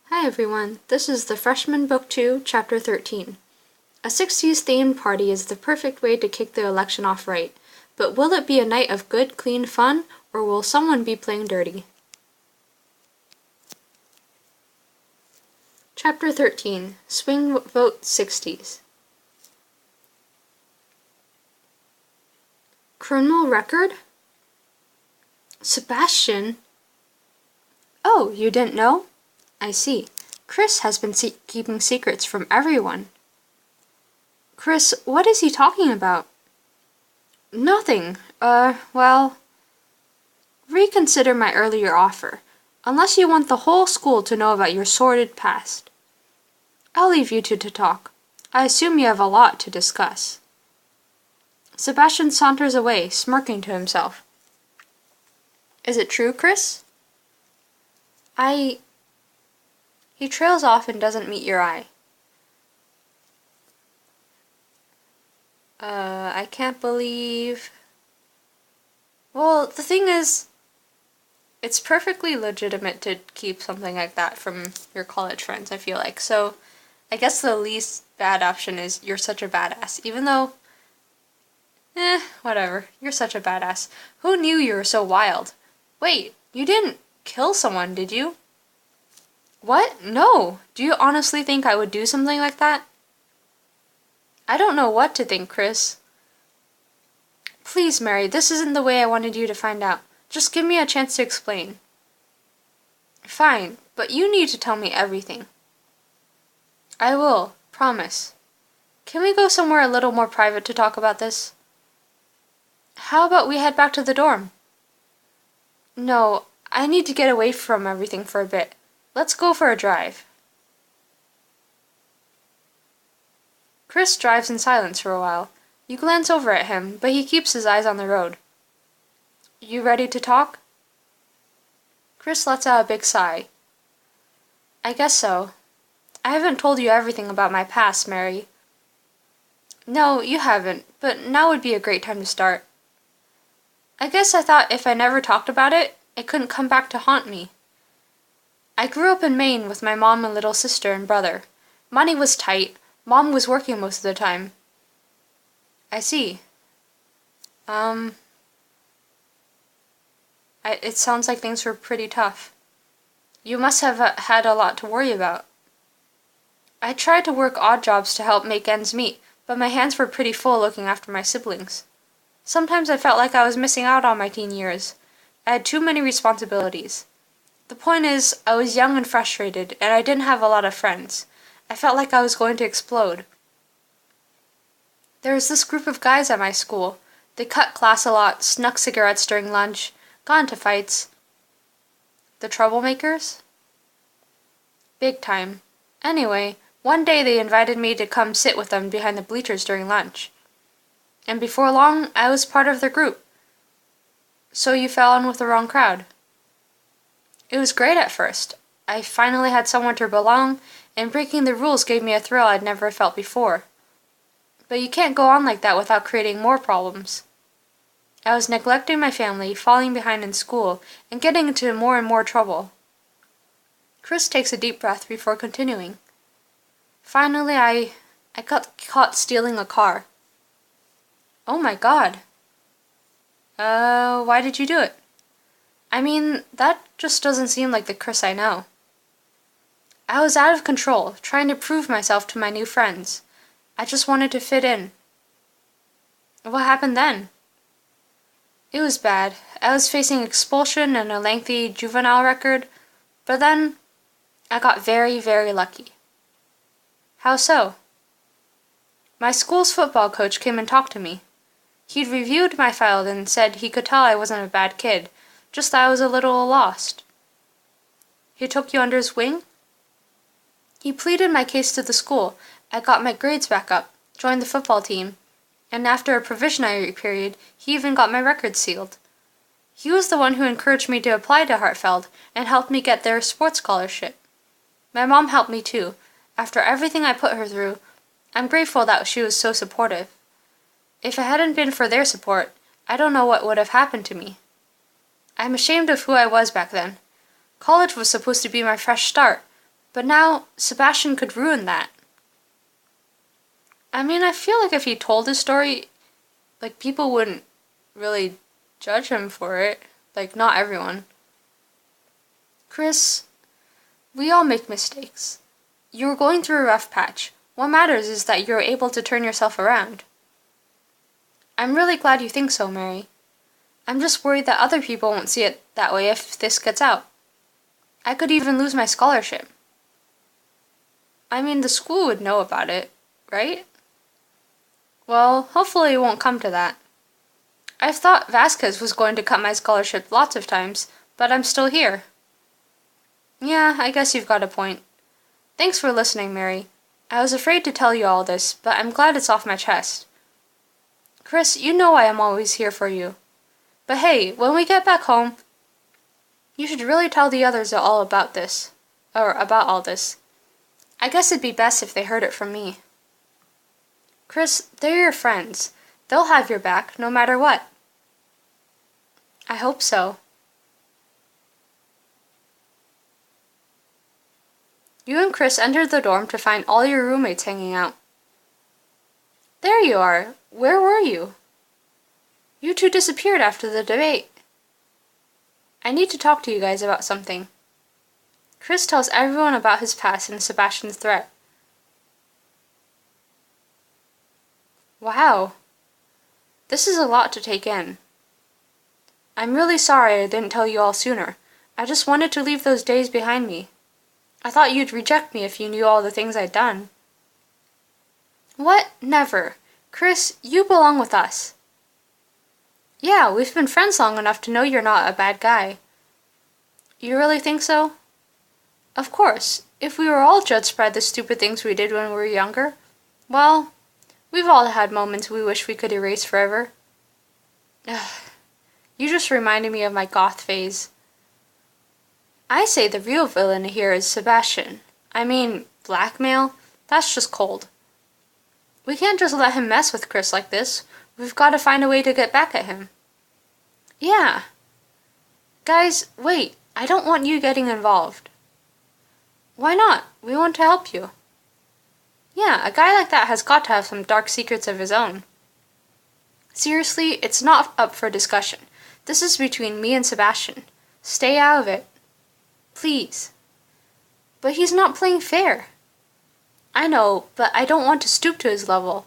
Hi everyone, this is the Freshman Book 2, Chapter 13. A 60s themed party is the perfect way to kick the election off right, but will it be a night of good, clean fun, or will someone be playing dirty? Chapter 13, Swing Vote 60s. Criminal record? Sebastian? Oh, you didn't know? I see. Chris has been keeping secrets from everyone. Chris, what is he talking about? Nothing. Reconsider my earlier offer, unless you want the whole school to know about your sordid past. I'll leave you two to talk. I assume you have a lot to discuss. Sebastian saunters away, smirking to himself. Is it true, Chris? He trails off and doesn't meet your eye. I can't believe... Well, the thing is, it's perfectly legitimate to keep something like that from your college friends, I feel like. So, I guess the least bad option is you're such a badass. Even though, whatever. You're such a badass. Who knew you were so wild? Wait, you didn't kill someone, did you? What? No. Do you honestly think I would do something like that? I don't know what to think, Chris. Please, Mary, this isn't the way I wanted you to find out. Just give me a chance to explain. Fine, but you need to tell me everything. I will, promise. Can we go somewhere a little more private to talk about this? How about we head back to the dorm? No, I need to get away from everything for a bit. Let's go for a drive. Chris drives in silence for a while. You glance over at him, but he keeps his eyes on the road. You ready to talk? Chris lets out a big sigh. I guess so. I haven't told you everything about my past, Mary. No, you haven't, but now would be a great time to start. I guess I thought if I never talked about it, it couldn't come back to haunt me. I grew up in Maine with my mom and little sister and brother. Money was tight. Mom was working most of the time. I see. It sounds like things were pretty tough. You must have had a lot to worry about. I tried to work odd jobs to help make ends meet, but my hands were pretty full looking after my siblings. Sometimes I felt like I was missing out on my teen years. I had too many responsibilities. The point is, I was young and frustrated, and I didn't have a lot of friends. I felt like I was going to explode. There was this group of guys at my school. They cut class a lot, snuck cigarettes during lunch, got into fights. The troublemakers? Big time. Anyway, one day they invited me to come sit with them behind the bleachers during lunch. And before long, I was part of their group. So you fell in with the wrong crowd. It was great at first. I finally had somewhere to belong, and breaking the rules gave me a thrill I'd never felt before. But you can't go on like that without creating more problems. I was neglecting my family, falling behind in school, and getting into more and more trouble. Chris takes a deep breath before continuing. Finally, I got caught stealing a car. Oh my God. Why did you do it? I mean, that just doesn't seem like the Chris I know. I was out of control, trying to prove myself to my new friends. I just wanted to fit in. What happened then? It was bad. I was facing expulsion and a lengthy juvenile record, but then I got very, very lucky. How so? My school's football coach came and talked to me. He'd reviewed my file and said he could tell I wasn't a bad kid, just that I was a little lost. He took you under his wing? He pleaded my case to the school. I got my grades back up, joined the football team, and after a probationary period, he even got my record sealed. He was the one who encouraged me to apply to Hartfeld and helped me get their sports scholarship. My mom helped me too. After everything I put her through, I'm grateful that she was so supportive. If it hadn't been for their support, I don't know what would have happened to me. I'm ashamed of who I was back then. College was supposed to be my fresh start, But now, Sebastian could ruin that. I mean, I feel like if he told his story, like, people wouldn't really judge him for it. Like, not everyone. Chris, we all make mistakes. You were going through a rough patch. What matters is that you're able to turn yourself around. I'm really glad you think so, Mary. I'm just worried that other people won't see it that way if this gets out. I could even lose my scholarship. I mean, the school would know about it, right? Well, hopefully it won't come to that. I've thought Vasquez was going to cut my scholarship lots of times, but I'm still here. Yeah, I guess you've got a point. Thanks for listening, Mary. I was afraid to tell you all this, but I'm glad it's off my chest. Chris, you know I am always here for you. But hey, when we get back home, you should really tell the others all about this. Or about all this. I guess it'd be best if they heard it from me. Chris, they're your friends. They'll have your back, no matter what. I hope so. You and Chris entered the dorm to find all your roommates hanging out. There you are. Where were you? You two disappeared after the debate. I need to talk to you guys about something. Chris tells everyone about his past and Sebastian's threat. Wow. This is a lot to take in. I'm really sorry I didn't tell you all sooner. I just wanted to leave those days behind me. I thought you'd reject me if you knew all the things I'd done. What? Never. Chris, you belong with us. Yeah, we've been friends long enough to know you're not a bad guy. You really think so? Of course. If we were all judged by the stupid things we did when we were younger, well, we've all had moments we wish we could erase forever. You just reminded me of my goth phase. I say the real villain here is Sebastian. I mean, blackmail? That's just cold. We can't just let him mess with Chris like this. We've got to find a way to get back at him. Yeah. Guys, wait. I don't want you getting involved. Why not? We want to help you. Yeah, a guy like that has got to have some dark secrets of his own. Seriously, it's not up for discussion. This is between me and Sebastian. Stay out of it. Please. But he's not playing fair. I know, but I don't want to stoop to his level.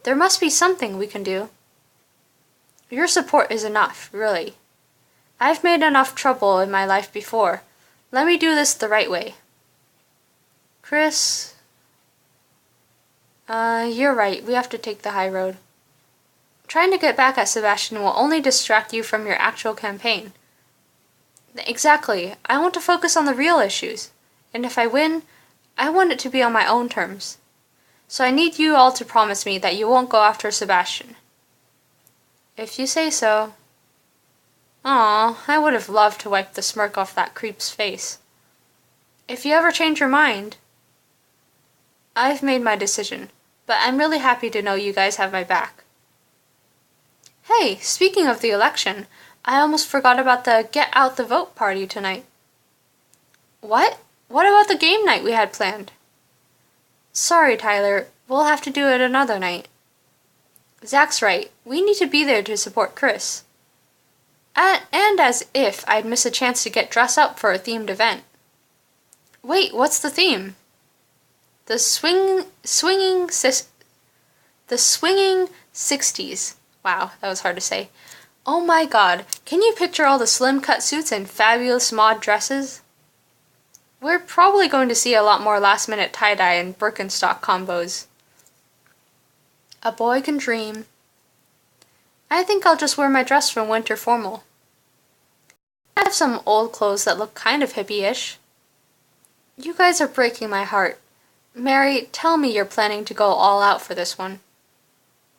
There must be something we can do. Your support is enough, really. I've made enough trouble in my life before. Let me do this the right way. Chris... you're right. We have to take the high road. Trying to get back at Sebastian will only distract you from your actual campaign. Exactly. I want to focus on the real issues. And if I win, I want it to be on my own terms. So I need you all to promise me that you won't go after Sebastian. If you say so. Aw, I would have loved to wipe the smirk off that creep's face. If you ever change your mind... I've made my decision, but I'm really happy to know you guys have my back. Hey, speaking of the election, I almost forgot about the Get Out the Vote party tonight. What? What about the game night we had planned? Sorry, Tyler. We'll have to do it another night. Zach's right. We need to be there to support Chris. And as if I'd miss a chance to get dressed up for a themed event. Wait, what's the theme? The swinging 60s. Wow, that was hard to say. Oh my god, can you picture all the slim cut suits and fabulous mod dresses? We're probably going to see a lot more last minute tie-dye and Birkenstock combos. A boy can dream. I think I'll just wear my dress from winter formal. I have some old clothes that look kind of hippie-ish. You guys are breaking my heart. Mary, tell me you're planning to go all out for this one.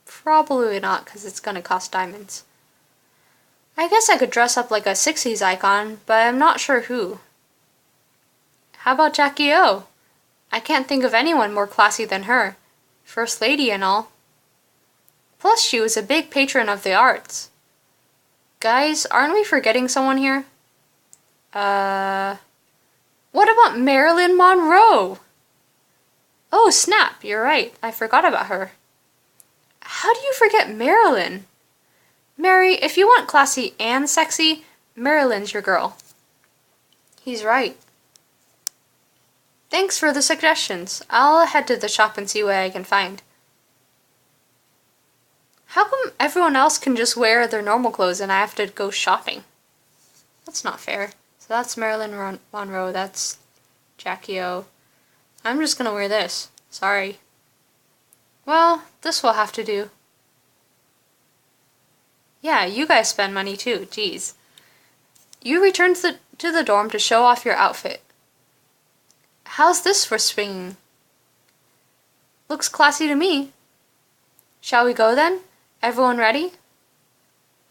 Probably not, because it's going to cost diamonds. I guess I could dress up like a 60s icon, but I'm not sure who. How about Jackie O? I can't think of anyone more classy than her. First lady and all. Plus, she was a big patron of the arts. Guys, aren't we forgetting someone here? What about got Marilyn Monroe! Oh, snap, you're right. I forgot about her. How do you forget Marilyn? Mary, if you want classy and sexy, Marilyn's your girl. He's right. Thanks for the suggestions. I'll head to the shop and see what I can find. How come everyone else can just wear their normal clothes and I have to go shopping? That's not fair. So that's Marilyn Monroe, that's Jackie O. I'm just gonna wear this. Sorry. Well, this will have to do. Yeah, you guys spend money too, geez. You return to the dorm to show off your outfit. How's this for swinging? Looks classy to me. Shall we go then? Everyone ready?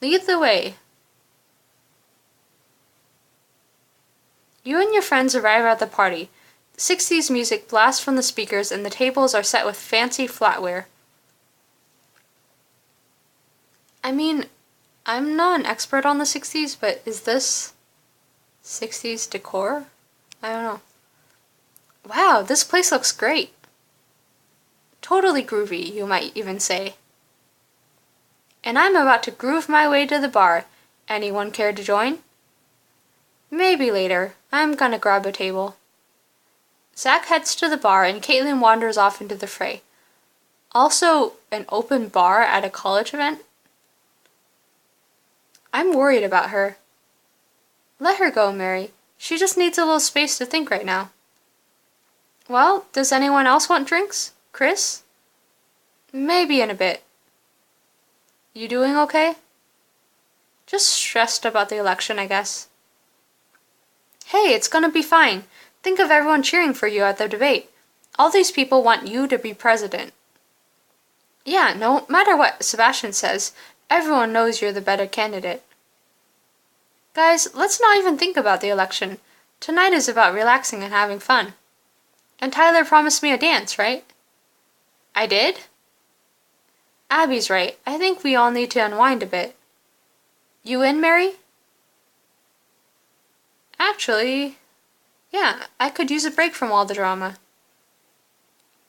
Lead the way. You and your friends arrive at the party. 60s music blasts from the speakers and the tables are set with fancy flatware. I mean, I'm not an expert on the 60s, but is this 60s decor? I don't know. Wow, this place looks great. Totally groovy, you might even say. And I'm about to groove my way to the bar. Anyone care to join? Maybe later. I'm gonna grab a table. Zach heads to the bar and Caitlin wanders off into the fray. Also, an open bar at a college event? I'm worried about her. Let her go, Mary. She just needs a little space to think right now. Well, does anyone else want drinks? Chris? Maybe in a bit. You doing okay? Just stressed about the election, I guess. Hey, it's gonna be fine. Think of everyone cheering for you at the debate. All these people want you to be president. Yeah, no matter what Sebastian says, everyone knows you're the better candidate. Guys, let's not even think about the election. Tonight is about relaxing and having fun. And Tyler promised me a dance, right? I did? Abby's right. I think we all need to unwind a bit. You in, Mary? Actually, yeah, I could use a break from all the drama.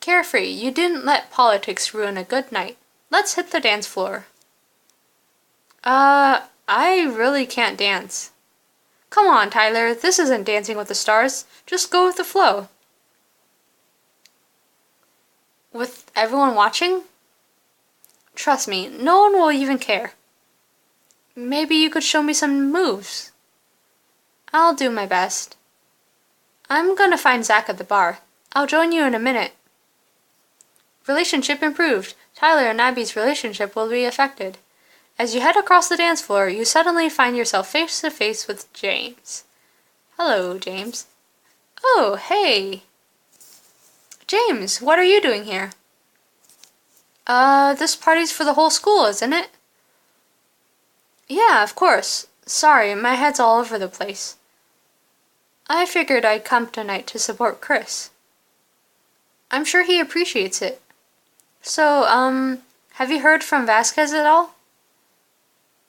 Carefree, you didn't let politics ruin a good night. Let's hit the dance floor. I really can't dance. Come on, Tyler, this isn't Dancing with the Stars. Just go with the flow. With everyone watching? Trust me, no one will even care. Maybe you could show me some moves. I'll do my best. I'm gonna find Zach at the bar. I'll join you in a minute. Relationship improved. Tyler and Abby's relationship will be affected. As you head across the dance floor, you suddenly find yourself face to face with James. Hello, James. Oh, hey. James, what are you doing here? This party's for the whole school, isn't it? Yeah, of course. Sorry, my head's all over the place. I figured I'd come tonight to support Chris. I'm sure he appreciates it. So, have you heard from Vasquez at all?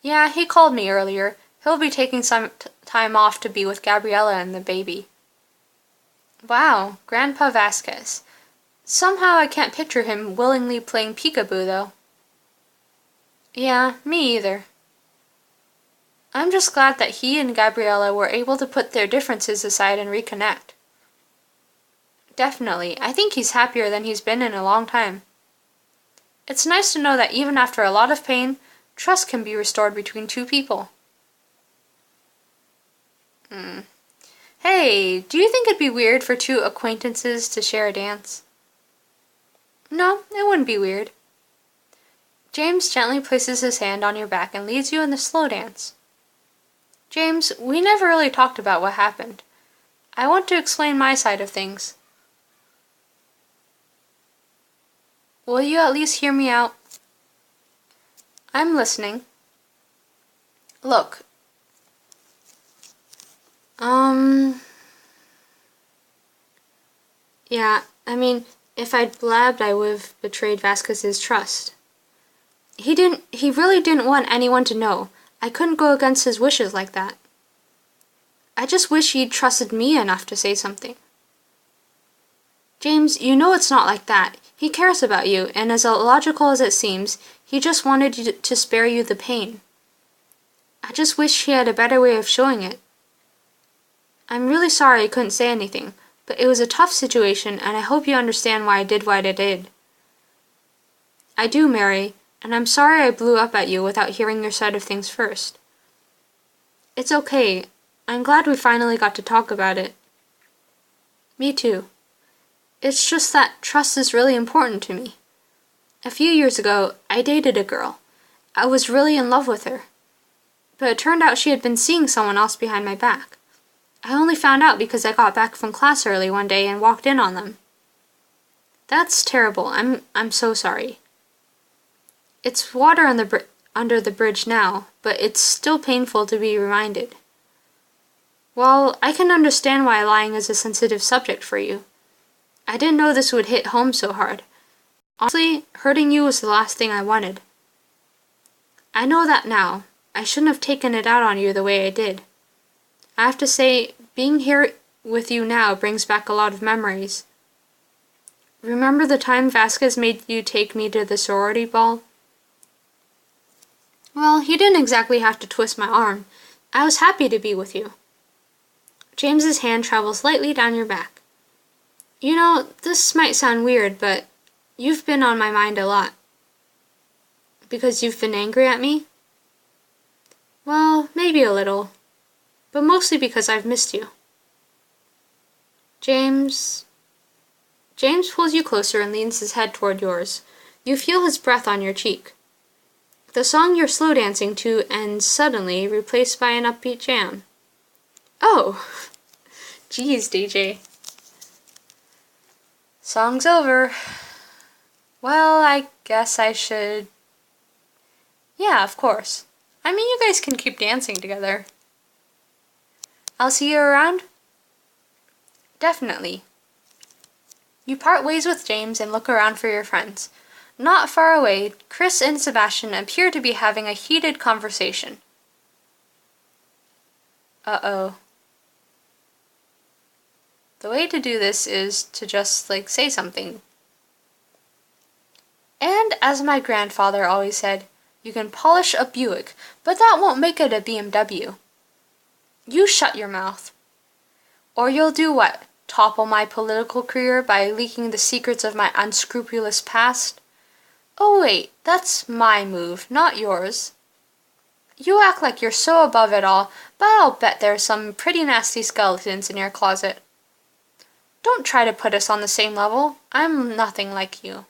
Yeah, he called me earlier. He'll be taking some time off to be with Gabriella and the baby. Wow, Grandpa Vasquez. Somehow I can't picture him willingly playing peekaboo, though. Yeah, me either. I'm just glad that he and Gabriella were able to put their differences aside and reconnect. Definitely. I think he's happier than he's been in a long time. It's nice to know that even after a lot of pain, trust can be restored between two people. Hey, do you think it'd be weird for two acquaintances to share a dance? No, it wouldn't be weird. James gently places his hand on your back and leads you in the slow dance. James, we never really talked about what happened. I want to explain my side of things. Will you at least hear me out? I'm listening. Look. Yeah, I mean, if I'd blabbed, I would've betrayed Vasquez's trust. He really didn't want anyone to know. I couldn't go against his wishes like that. I just wish he'd trusted me enough to say something. James, you know it's not like that. He cares about you, and as illogical as it seems, he just wanted you to spare you the pain. I just wish he had a better way of showing it. I'm really sorry I couldn't say anything, but it was a tough situation, and I hope you understand why I did what I did. I do, Mary, and I'm sorry I blew up at you without hearing your side of things first. It's okay. I'm glad we finally got to talk about it. Me too. It's just that trust is really important to me. A few years ago, I dated a girl. I was really in love with her. But it turned out she had been seeing someone else behind my back. I only found out because I got back from class early one day and walked in on them. That's terrible. I'm so sorry. It's water on under the bridge now, but it's still painful to be reminded. Well, I can understand why lying is a sensitive subject for you. I didn't know this would hit home so hard. Honestly, hurting you was the last thing I wanted. I know that now. I shouldn't have taken it out on you the way I did. I have to say, being here with you now brings back a lot of memories. Remember the time Vasquez made you take me to the sorority ball? Well, he didn't exactly have to twist my arm. I was happy to be with you. James's hand travels lightly down your back. You know, this might sound weird, but you've been on my mind a lot. Because you've been angry at me? Well, maybe a little, but mostly because I've missed you. James pulls you closer and leans his head toward yours. You feel his breath on your cheek. The song you're slow dancing to ends suddenly, replaced by an upbeat jam. Oh! Geez, DJ. Song's over. Well, I guess I should... Yeah, of course. I mean, you guys can keep dancing together. I'll see you around? Definitely. You part ways with James and look around for your friends. Not far away, Chris and Sebastian appear to be having a heated conversation. Uh-oh. The way to do this is to just, say something. And as my grandfather always said, you can polish a Buick, but that won't make it a BMW. You shut your mouth. Or you'll do what? Topple my political career by leaking the secrets of my unscrupulous past? Oh wait, that's my move, not yours. You act like you're so above it all, but I'll bet there's some pretty nasty skeletons in your closet. Don't try to put us on the same level. I'm nothing like you.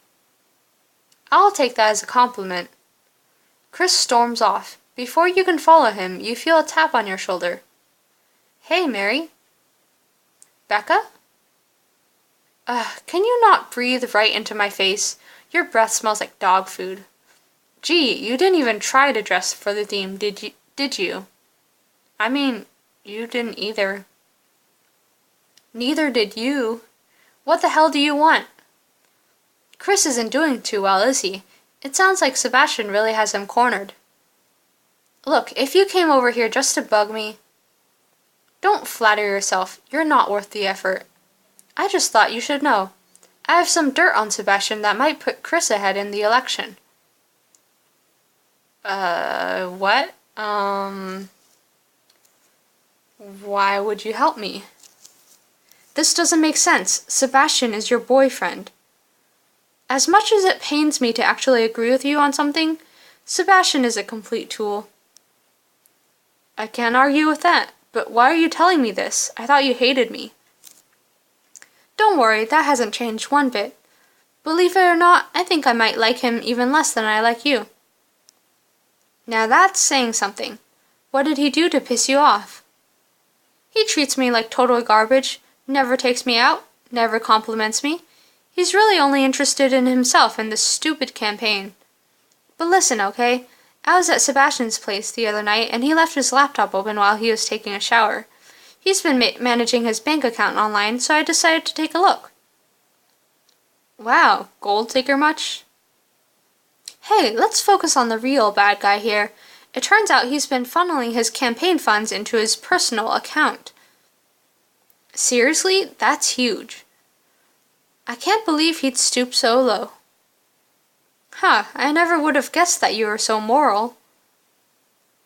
I'll take that as a compliment. Chris storms off. Before you can follow him, you feel a tap on your shoulder. Hey, Mary. Becca? Can you not breathe right into my face? Your breath smells like dog food. Gee, you didn't even try to dress for the theme, did you? I mean, you didn't either. Neither did you. What the hell do you want? Chris isn't doing too well, is he? It sounds like Sebastian really has him cornered. Look, if you came over here just to bug me... Don't flatter yourself. You're not worth the effort. I just thought you should know. I have some dirt on Sebastian that might put Chris ahead in the election. What? Why would you help me? This doesn't make sense. Sebastian is your boyfriend. As much as it pains me to actually agree with you on something, Sebastian is a complete tool. I can't argue with that, but why are you telling me this? I thought you hated me. Don't worry, that hasn't changed one bit. Believe it or not, I think I might like him even less than I like you. Now that's saying something. What did he do to piss you off? He treats me like total garbage, never takes me out, never compliments me. He's really only interested in himself and this stupid campaign. But listen, okay? I was at Sebastian's place the other night and he left his laptop open while he was taking a shower. He's been managing his bank account online, so I decided to take a look. Wow, gold digger much? Hey, let's focus on the real bad guy here. It turns out he's been funneling his campaign funds into his personal account. Seriously? That's huge. I can't believe he'd stoop so low. Huh, I never would have guessed that you were so moral.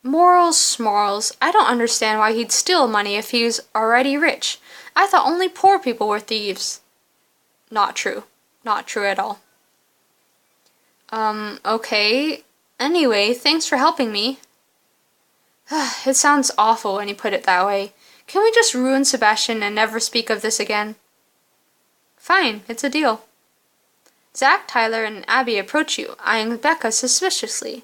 Morals, smorals, I don't understand why he'd steal money if he was already rich. I thought only poor people were thieves. Not true. Not true at all. Okay. Anyway, thanks for helping me. It sounds awful when you put it that way. Can we just ruin Sebastian and never speak of this again? Fine, it's a deal. Zach, Tyler, and Abby approach you, eyeing Becca suspiciously.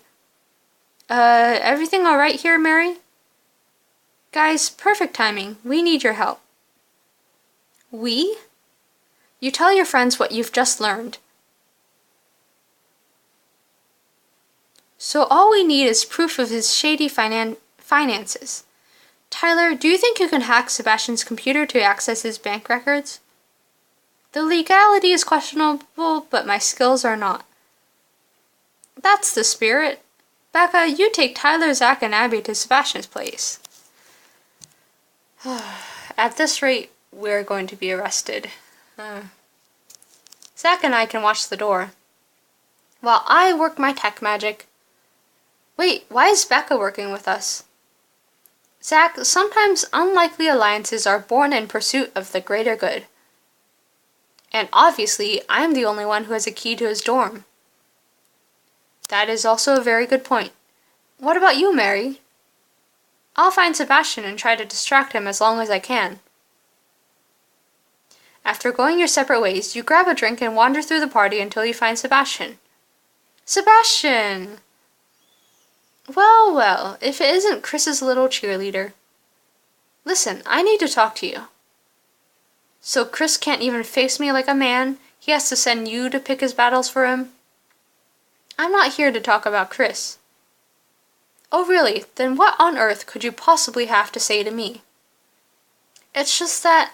Everything alright here, Mary? Guys, perfect timing. We need your help. We? You tell your friends what you've just learned. So all we need is proof of his shady finances. Tyler, do you think you can hack Sebastian's computer to access his bank records? The legality is questionable, but my skills are not. That's the spirit. Becca, you take Tyler, Zach, and Abby to Sebastian's place. At this rate, we're going to be arrested. Zach and I can watch the door, while I work my tech magic. Wait, why is Becca working with us? Zach, sometimes unlikely alliances are born in pursuit of the greater good. And obviously, I'm the only one who has a key to his dorm. That is also a very good point. What about you, Mary? I'll find Sebastian and try to distract him as long as I can. After going your separate ways, you grab a drink and wander through the party until you find Sebastian. Sebastian! Well, well, if it isn't Chris's little cheerleader. Listen, I need to talk to you. So Chris can't even face me like a man? He has to send you to pick his battles for him? I'm not here to talk about Chris. Oh really? Then what on earth could you possibly have to say to me? It's just that...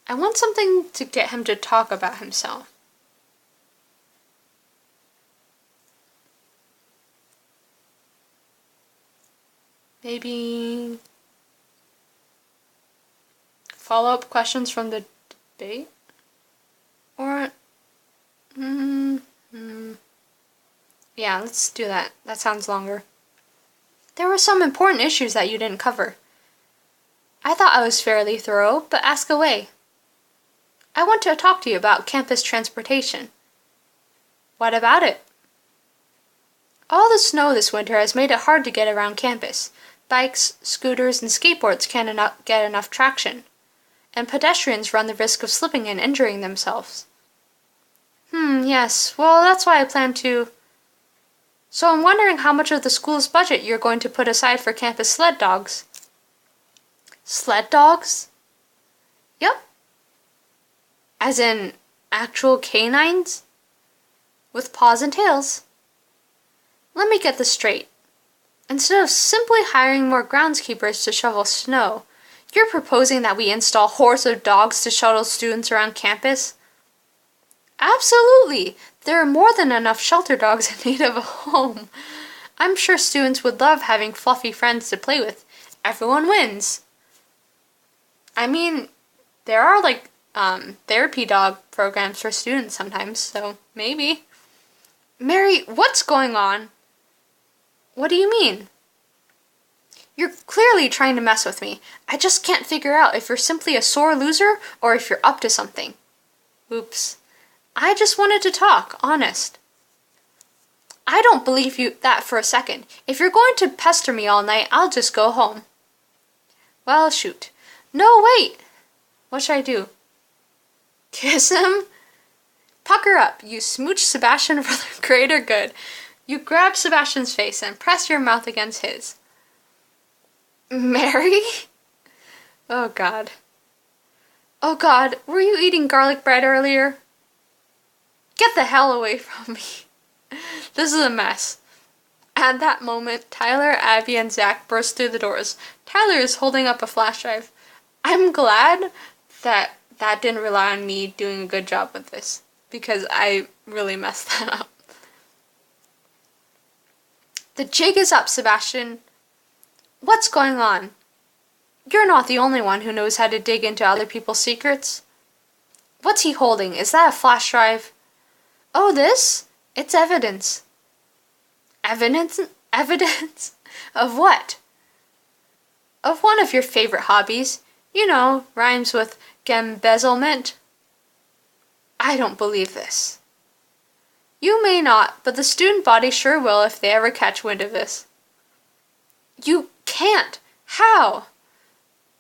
I want something to get him to talk about himself. Maybe follow-up questions from the debate? Or, yeah, let's do that. That sounds longer. There were some important issues that you didn't cover. I thought I was fairly thorough, but ask away. I want to talk to you about campus transportation. What about it? All the snow this winter has made it hard to get around campus. Bikes, scooters, and skateboards can't get enough traction, and pedestrians run the risk of slipping and injuring themselves. Yes, well, that's why I plan to... So I'm wondering how much of the school's budget you're going to put aside for campus sled dogs. Sled dogs? Yep. As in actual canines? With paws and tails. Let me get this straight. Instead of simply hiring more groundskeepers to shovel snow, you're proposing that we install hordes of dogs to shuttle students around campus? Absolutely! There are more than enough shelter dogs in need of a home. I'm sure students would love having fluffy friends to play with. Everyone wins. I mean, there are therapy dog programs for students sometimes, so maybe. Mary, what's going on? What do you mean? You're clearly trying to mess with me. I just can't figure out if you're simply a sore loser or if you're up to something. Oops. I just wanted to talk, honest. I don't believe you that for a second. If you're going to pester me all night, I'll just go home. Well, shoot. No, wait! What should I do? Kiss him? Pucker up. You smooch Sebastian for the greater good. You grab Sebastian's face and press your mouth against his. Mary? Oh God. Oh God, were you eating garlic bread earlier? Get the hell away from me. This is a mess. At that moment, Tyler, Abby, and Zach burst through the doors. Tyler is holding up a flash drive. I'm glad that didn't rely on me doing a good job with this, because I really messed that up. The jig is up, Sebastian. What's going on? You're not the only one who knows how to dig into other people's secrets. What's he holding? Is that a flash drive? Oh, this? It's evidence. Evidence? Evidence? Of what? Of one of your favorite hobbies. You know, rhymes with embezzlement. I don't believe this. You may not, but the student body sure will if they ever catch wind of this. You can't. How?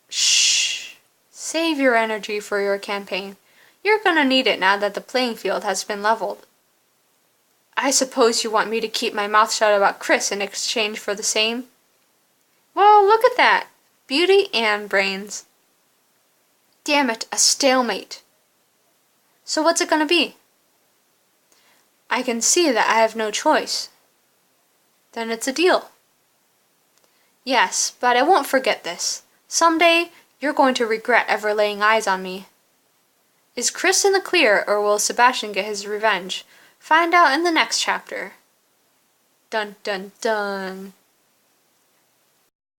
Shh. Save your energy for your campaign. You're gonna need it now that the playing field has been leveled. I suppose you want me to keep my mouth shut about Chris in exchange for the same? Well, look at that. Beauty and brains. Damn it, a stalemate. So what's it gonna be? I can see that I have no choice. Then it's a deal. Yes, but I won't forget this. Someday, you're going to regret ever laying eyes on me. Is Chris in the clear, or will Sebastian get his revenge? Find out in the next chapter. Dun dun dun.